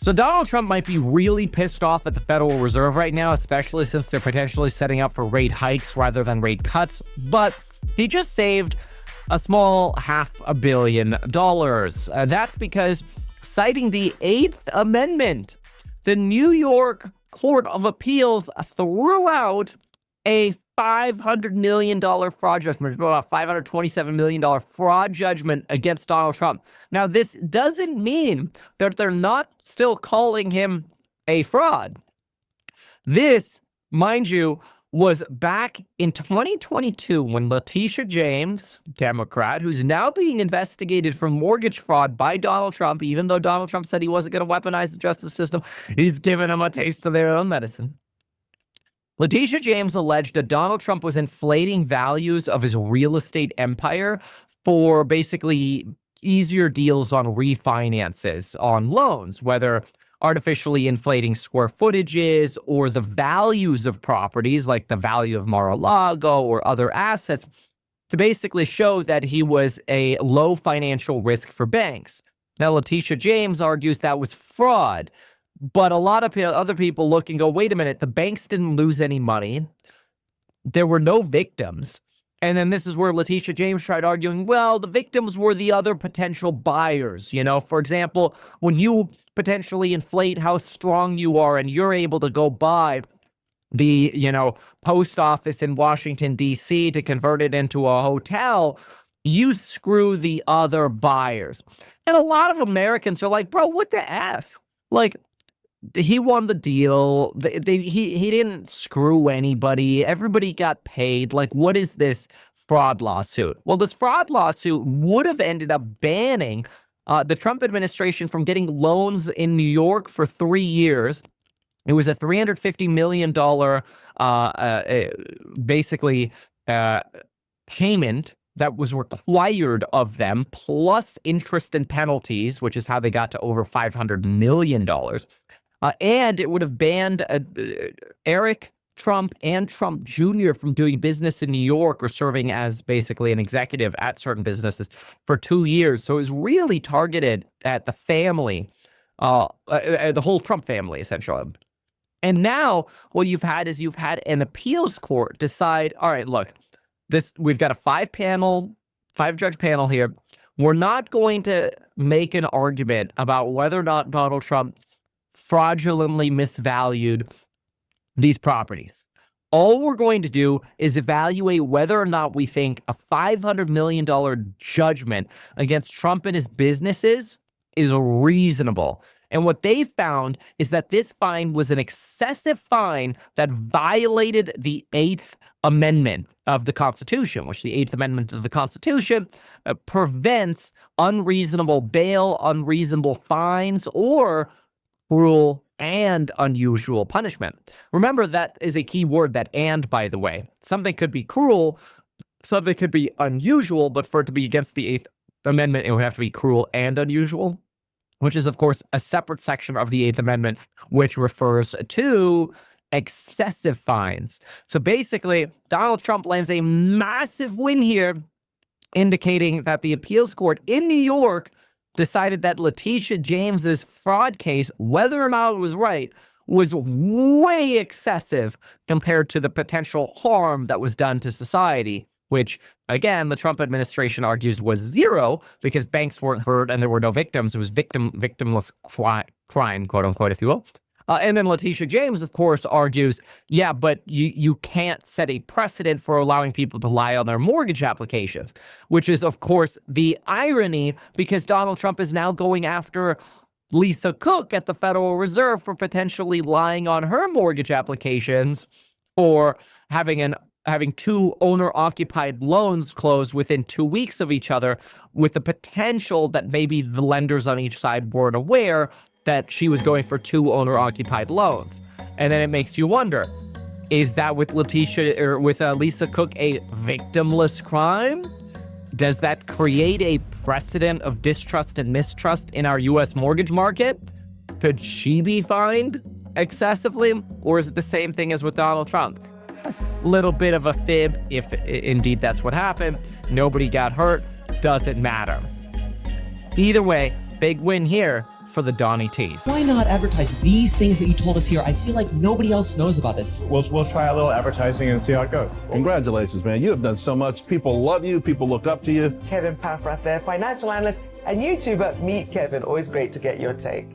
So Donald Trump might be really pissed off at the Federal Reserve right now, especially since they're potentially setting up for rate hikes rather than rate cuts. But he just saved a small $500 million. That's because, citing the 8th Amendment, the New York Court of Appeals threw out a $500 million fraud judgment, about $527 million fraud judgment against Donald Trump. Now, this doesn't mean that they're not still calling him a fraud. This, mind you, was back in 2022 when Letitia James, Democrat, who's now being investigated for mortgage fraud by Donald Trump, even though Donald Trump said he wasn't going to weaponize the justice system, he's giving them a taste of their own medicine. Letitia James alleged that Donald Trump was inflating values of his real estate empire for basically easier deals on refinances on loans, whether artificially inflating square footages or the values of properties like the value of Mar-a-Lago or other assets, to basically show that he was a low financial risk for banks. Now, Letitia James argues that was fraud. But a lot of other people look and go, wait a minute, the banks didn't lose any money. There were no victims. And then this is where Letitia James tried arguing, well, the victims were the other potential buyers. You know, for example, when you potentially inflate how strong you are and you're able to go buy the, post office in Washington, D.C. to convert it into a hotel, you screw the other buyers. And a lot of Americans are like, bro, what the F? Like, he won the deal. He didn't screw anybody. Everybody got paid. Like, what is this fraud lawsuit? Well, this fraud lawsuit would have ended up banning the Trump administration from getting loans in New York for 3 years. It was a $350 million payment that was required of them, plus interest and penalties, which is how they got to over $500 million. And it would have banned Eric Trump and Trump Jr. from doing business in New York or serving as basically an executive at certain businesses for 2 years. So it was really targeted at the family, the whole Trump family, essentially. And now what you've had an appeals court decide, all right, look, we've got a 5-judge panel here. We're not going to make an argument about whether or not Donald Trump fraudulently misvalued these properties. All we're going to do is evaluate whether or not we think a $500 million judgment against Trump and his businesses is reasonable. And what they found is that this fine was an excessive fine that violated the 8th Amendment of the Constitution, which the 8th Amendment of the Constitution prevents unreasonable bail, unreasonable fines, or cruel and unusual punishment. Remember, that is a key word, that "and," by the way. Something could be cruel, something could be unusual, but for it to be against the 8th Amendment, it would have to be cruel and unusual, which is, of course, a separate section of the 8th Amendment, which refers to excessive fines. So basically, Donald Trump lands a massive win here, indicating that the appeals court in New York decided that Letitia James's fraud case, whether or not it was right, was way excessive compared to the potential harm that was done to society, which, again, the Trump administration argues was zero because banks weren't hurt and there were no victims. It was victimless crime, quote unquote, if you will. And then Letitia James, of course, argues, yeah, but you can't set a precedent for allowing people to lie on their mortgage applications, which is, of course, the irony, because Donald Trump is now going after Lisa Cook at the Federal Reserve for potentially lying on her mortgage applications or having 2 owner-occupied loans closed within 2 weeks of each other, with the potential that maybe the lenders on each side weren't aware that she was going for 2 owner-occupied loans. And then it makes you wonder, is that with Lisa Cook a victimless crime? Does that create a precedent of distrust and mistrust in our U.S. mortgage market? Could she be fined excessively? Or is it the same thing as with Donald Trump? Little bit of a fib, if indeed that's what happened. Nobody got hurt. Doesn't matter. Either way, big win here for the Donnie T's. Why not advertise these things that you told us here? I feel like nobody else knows about this. We'll try a little advertising and see how it goes. Congratulations, man. You have done so much. People love you. People look up to you. Kevin Paffrath there, financial analyst and YouTuber. Meet Kevin. Always great to get your take.